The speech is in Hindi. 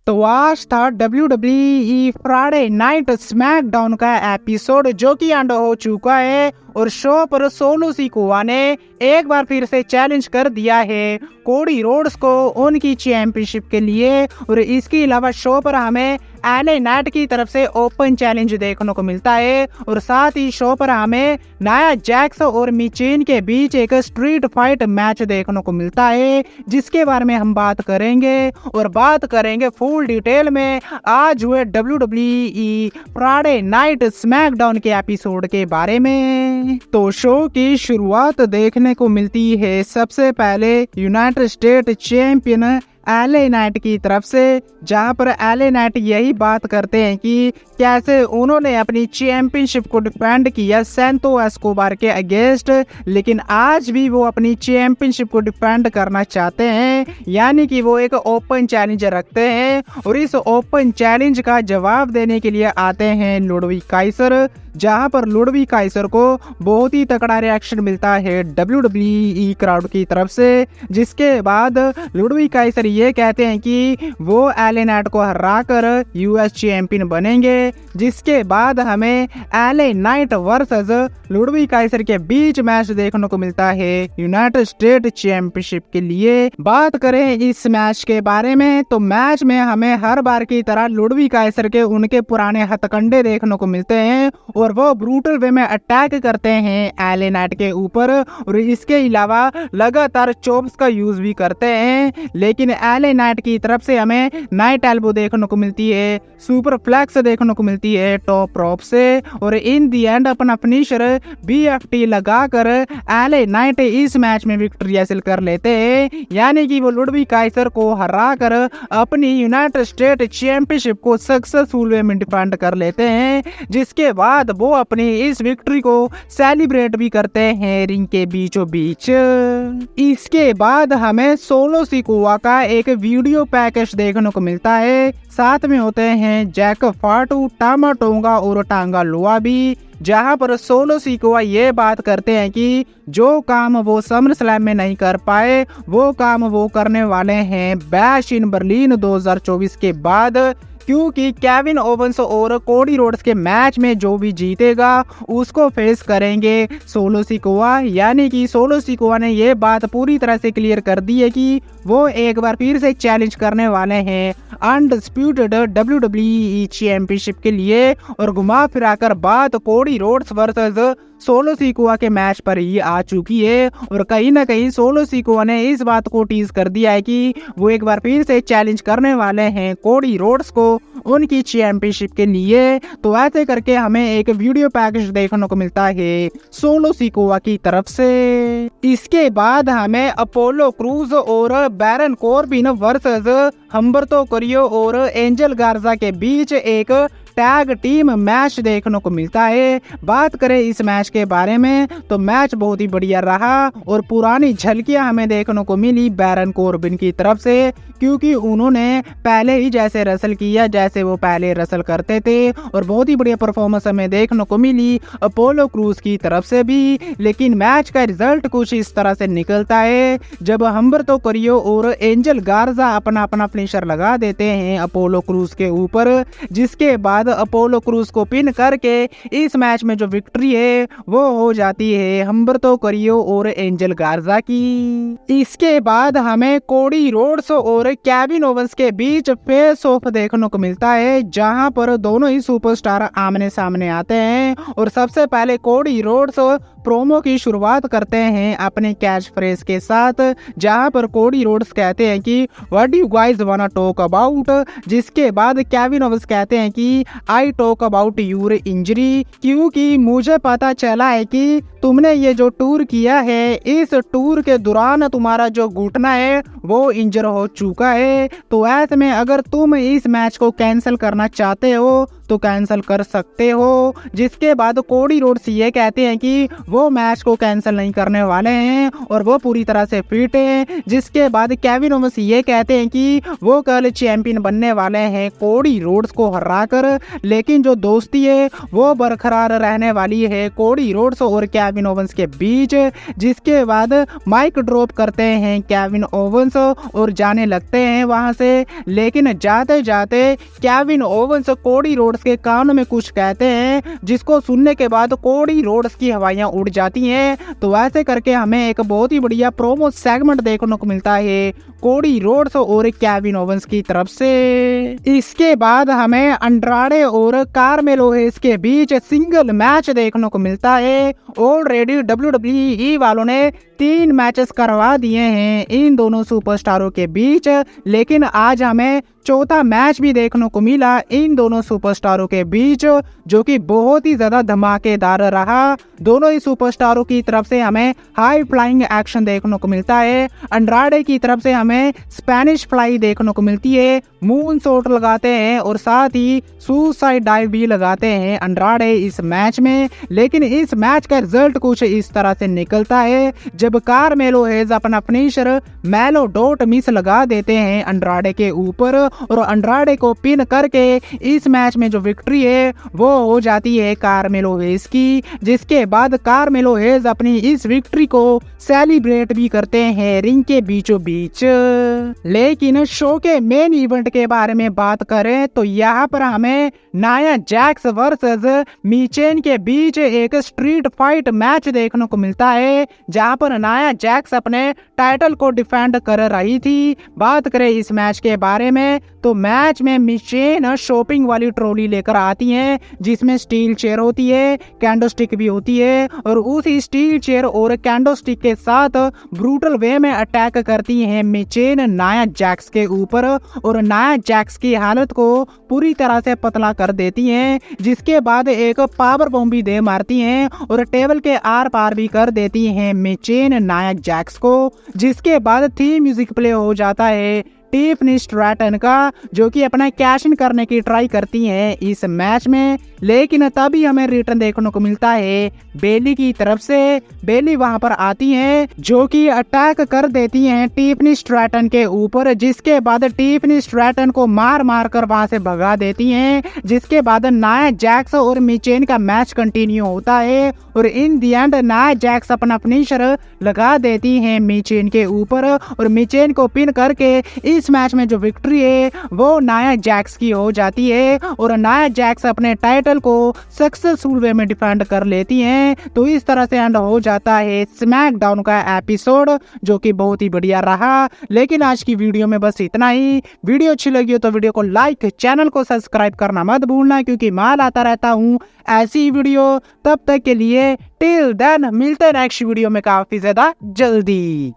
तो आज था WWE फ्राइडे नाइट स्मैकडाउन का एपिसोड जो कि एंड हो चुका है और शो पर सोलो सिकोआ ने एक बार फिर से चैलेंज कर दिया है कोडी रोड्स को उनकी चैंपियनशिप के लिए। और इसके अलावा शो पर हमें एले नाइट की तरफ से ओपन चैलेंज देखने को मिलता है और साथ ही शो पर हमें नाया जैक्स और मिचेन के बीच एक स्ट्रीट फाइट मैच देखने को मिलता है, जिसके बारे में हम बात करेंगे और बात करेंगे फुल डिटेल में आज हुए WWE फ्राइडे नाइट स्मैकडाउन के एपिसोड के बारे में। तो शो की शुरुआत देखने को मिलती है सबसे पहले United state champion LA Knight की तरफ से, जहां पर एले नाइट यही बात करते हैं कि कैसे उन्होंने अपनी चैंपियनशिप को डिफेंड किया सैंतो एस्कोबार के अगेंस्ट, लेकिन आज भी वो अपनी चैंपियनशिप को डिफेंड करना चाहते हैं, यानी कि वो एक ओपन चैलेंज रखते हैं। और इस ओपन चैलेंज का जवाब देने के लिए आते हैं लुडविग काइसर, जहां पर लुडविग काइसर को बहुत ही तगड़ा रिएक्शन मिलता है WWE क्राउड की तरफ से, जिसके बाद लुडविग काइसर ये कहते हैं कि वो एले नाइट को हराकर यूएस चैंपियन बनेंगे, जिसके बाद हमें LA Knight versus Ludwig Kaiser के बीच मैच देखने को मिलता है यूनाइटेड स्टेट चैंपियनशिप के लिए। बात करें इस मैच के बारे में तो मैच में हमें हर बार की तरह लुडविग काइसर के उनके पुराने हथकंडे देखने को मिलते हैं और वो ब्रूटल वे में अटैक करते हैं एले नाइट के ऊपर, और इसके अलावा लगातार चॉप्स का यूज भी करते हैं। लेकिन एले नाइट की तरफ से हमें नाइट एल्बो देखने को मिलती है, सुपर फ्लैक्स देखने को मिलती है टॉप रॉप से, और इन दी एंड अपना फिनिशर BFT लगाकर एले नाइट इस मैच में विक्ट्री हासिल कर लेते हैं, यानी कि वो लुडविग काइसर को हराकर अपनी यूनाइटेड स्टेट चैंपियनशिप को सक्सेसफुल वे में डिफेंड कर लेते हैं, जिसके बाद वो अपनी इस विक्ट्री को सेलिब्रेट भी करते हैं रिंग के बीचों बीच। इसके बाद हमें सोलो सिकोआ का एक वीडियो पैकेज देखने को मिलता है, साथ में होते हैं जैक फाटू, टामा टोंगा और टांगा लोआ भी, जहां पर सोलो सिकोआ ये बात करते हैं कि जो काम वो समर स्लैम में नहीं कर पाए वो काम वो करने वाले हैं बैश इन बर्लिन 2024 के बाद, क्योंकि केविन ओवेंस और कोडी रोड्स के मैच में जो भी जीतेगा उसको फेस करेंगे सोलो सिकोआ, यानी कि सोलो सिकोआ ने ये बात पूरी तरह से क्लियर कर दी है कि वो एक बार फिर से चैलेंज करने वाले हैं अनडिस्प्यूटेड WWE चैंपियनशिप के लिए। और घुमा फिराकर बात Cody Rhodes versus solo Sikoa के मैच पर ही आ चुकी है, और कहीं ना कहीं सोलो सिकोआ ने इस बात को टीज कर दिया है कि वो एक बार फिर से चैलेंज करने वाले हैं कोडी रोड्स को उनकी चैंपियनशिप के लिए। तो ऐसे करके हमें एक वीडियो पैकेज देखने को मिलता है सोलो सिकोआ की तरफ से। इसके बाद हमें अपोलो क्रूज और बैरन कॉर्बिन वर्सेस हम्बर्तो कार्रियो और एंजल गार्जा के बीच एक टैग टीम मैच देखने को मिलता है। बात करें इस मैच के बारे में तो मैच बहुत ही बढ़िया रहा और पुरानी झलकियां हमें देखने को मिली बैरन कॉर्बिन की तरफ से, क्योंकि उन्होंने पहले ही जैसे रसल किया जैसे वो पहले रसल करते थे, और बहुत ही बढ़िया परफॉर्मेंस हमें देखने को मिली अपोलो क्रूज की तरफ से भी। लेकिन मैच का रिजल्ट कुछ इस तरह से निकलता है जब हम्बर्तो कार्रियो और एंजल गार्जा अपना अपना फिनिशर लगा देते हैं अपोलो क्रूज के ऊपर, जिसके बाद अपोलो क्रूज को पिन करके इस मैच में जो विक्ट्री है वो हो जाती है हम्बर्तो कार्रियो और एंजल गार्जा की। इसके बाद हमें कोडी रोड्स और केविन ओवेंस के बीच फेस ऑफ देखने को मिलता है, जहां पर दोनों ही सुपरस्टार आमने सामने आते हैं। और सबसे पहले कोडी रोड्स प्रोमो की शुरुआत करते हैं अपने कैच फ्रेज के साथ, जहां पर कोडी रोड्स कहते हैं कि what do you guys wanna talk about, जिसके बाद केविन ओवेंस कहते हैं कि I talk about your injury, क्योंकि मुझे पता चला है कि तुमने ये जो टूर किया है इस टूर के दौरान तुम्हारा जो घुटना है वो इंजर हो चुका है, तो ऐसे में अगर तुम इस मैच को कैंसिल करना चाहते हो तो कैंसिल कर सकते हो। जिसके बाद कोडी रोड्स ये कहते हैं कि वो मैच को कैंसिल नहीं करने वाले हैं और वो पूरी तरह से फिट हैं। जिसके बाद केविन ओवेंस ये कहते हैं कि वो कल चैंपियन बनने वाले हैं कोडी रोड्स को हराकर, लेकिन जो दोस्ती है वो बरकरार रहने वाली है कोडी रोड्स और केविन ओवेंस के बीच। जिसके बाद माइक ड्रॉप करते हैं केविन ओवेंस और जाने लगते हैं वहां से, लेकिन जाते जाते केविन ओवेंस कोडी रोड्स के कान में कुछ कहते हैं जिसको सुनने के बाद कोडी रोड्स की हवाइयां उड़ जाती हैं। तो ऐसे करके हमें एक बहुत ही बढ़िया प्रोमो सेगमेंट देखने को मिलता है कोडी रोड्स और केविन ओवेंस की तरफ से। इसके बाद हमें अंड्राडे और कार्मेलो हेस के बीच सिंगल मैच देखने को मिलता है। ऑलरेडी WWE वालों ने 3 मैचेस करवा दिए हैं इन दोनों सुपरस्टारों के बीच, लेकिन आज हमें चौथा मैच भी देखने को मिला इन दोनों सुपरस्टारों के बीच, जो कि बहुत ही ज्यादा धमाकेदार रहा। दोनों ही सुपरस्टारों की तरफ से हमें हाई फ्लाइंग एक्शन देखने को मिलता है। अंड्राडे की तरफ से हमें स्पेनिश फ्लाई देखने को मिलती है, मून शॉट लगाते हैं और साथ ही सुसाइड डाइव भी लगाते हैं अंड्राडे इस मैच में। लेकिन इस मैच का रिजल्ट कुछ इस तरह से निकलता है जब कार्मेलो हेज अपना फिनिशर मेलो डॉट मिस लगा देते हैं अंड्राडे के ऊपर और अंड्राडे को पिन करके इस मैच में जो विक्ट्री है वो हो जाती है कार्मेलो हेज की। जिसके बाद कार्मेलो हेज अपनी इस विक्ट्री को सेलिब्रेट भी करते हैं रिंग के बीचों बीच। लेकिन शो के मेन इवेंट के बारे में बात करें तो यहाँ पर हमें नाया जैक्स वर्सेस मीचेन के बीच एक स्ट्रीट फाइट मैच देखने को मिलता है, जहाँ पर नाया जैक्स अपने टाइटल को डिफेंड कर रही थी। बात करें इस मैच के बारे में तो मैच में मीचेन शॉपिंग वाली ट्रॉली लेकर आती हैं जिसमें स्टील चेयर होती है, कैंडोस्टिक भी होती है और उसी स्टील चेयर और कैंडोस्टिक के साथ ब्रूटल वे में अटैक करती हैं मीचेन नाया जैक्स के ऊपर और नाया जैक्स की हालत को पूरी तरह से पतला कर देती हैं। जिसके बाद एक पावर बॉम्ब भी दे मारती हैं और टेबल के आर पार भी कर देती हैं मीचेन नाया जैक्स को। जिसके बाद थीम म्यूजिक प्ले हो जाता है टिफनी स्ट्रैटन का, जो कि अपना कैश इन करने की ट्राई करती हैं इस मैच में। लेकिन तभी हमें रिटर्न देखने को मिलता है बेली की तरफ से। बेली वहां पर आती हैं जो कि अटैक कर देती हैं टिफनी स्ट्रैटन के ऊपर। जिसके बाद टिफनी स्ट्रैटन को मार मार कर वहां से भगा देती हैं। जिसके बाद नाया जैक्स और मीचेन का मैच कंटिन्यू होता है और इन दी एंड नाया जैक्स अपना फिनिशर लगा देती हैं मीचेन के ऊपर और मीचेन को पिन करके इस मैच में जो विक्ट्री है वो नाया जैक्स की हो जाती है और नाया जैक्स अपने टाइटल को सक्सेसफुल वे में डिफेंड कर लेती हैं। तो इस तरह से एंड हो जाता है स्मैकडाउन का एपिसोड, जो कि बहुत ही बढ़िया रहा। लेकिन आज की वीडियो में बस इतना ही। वीडियो अच्छी लगी हो तो वीडियो को लाइक, चैनल को सब्सक्राइब करना मत भूलना, क्योंकि मैं लाता रहता हूँ ऐसी वीडियो। तब तक के लिए टिल देन मिलते हैं नेक्स्ट वीडियो में काफी ज्यादा जल्दी।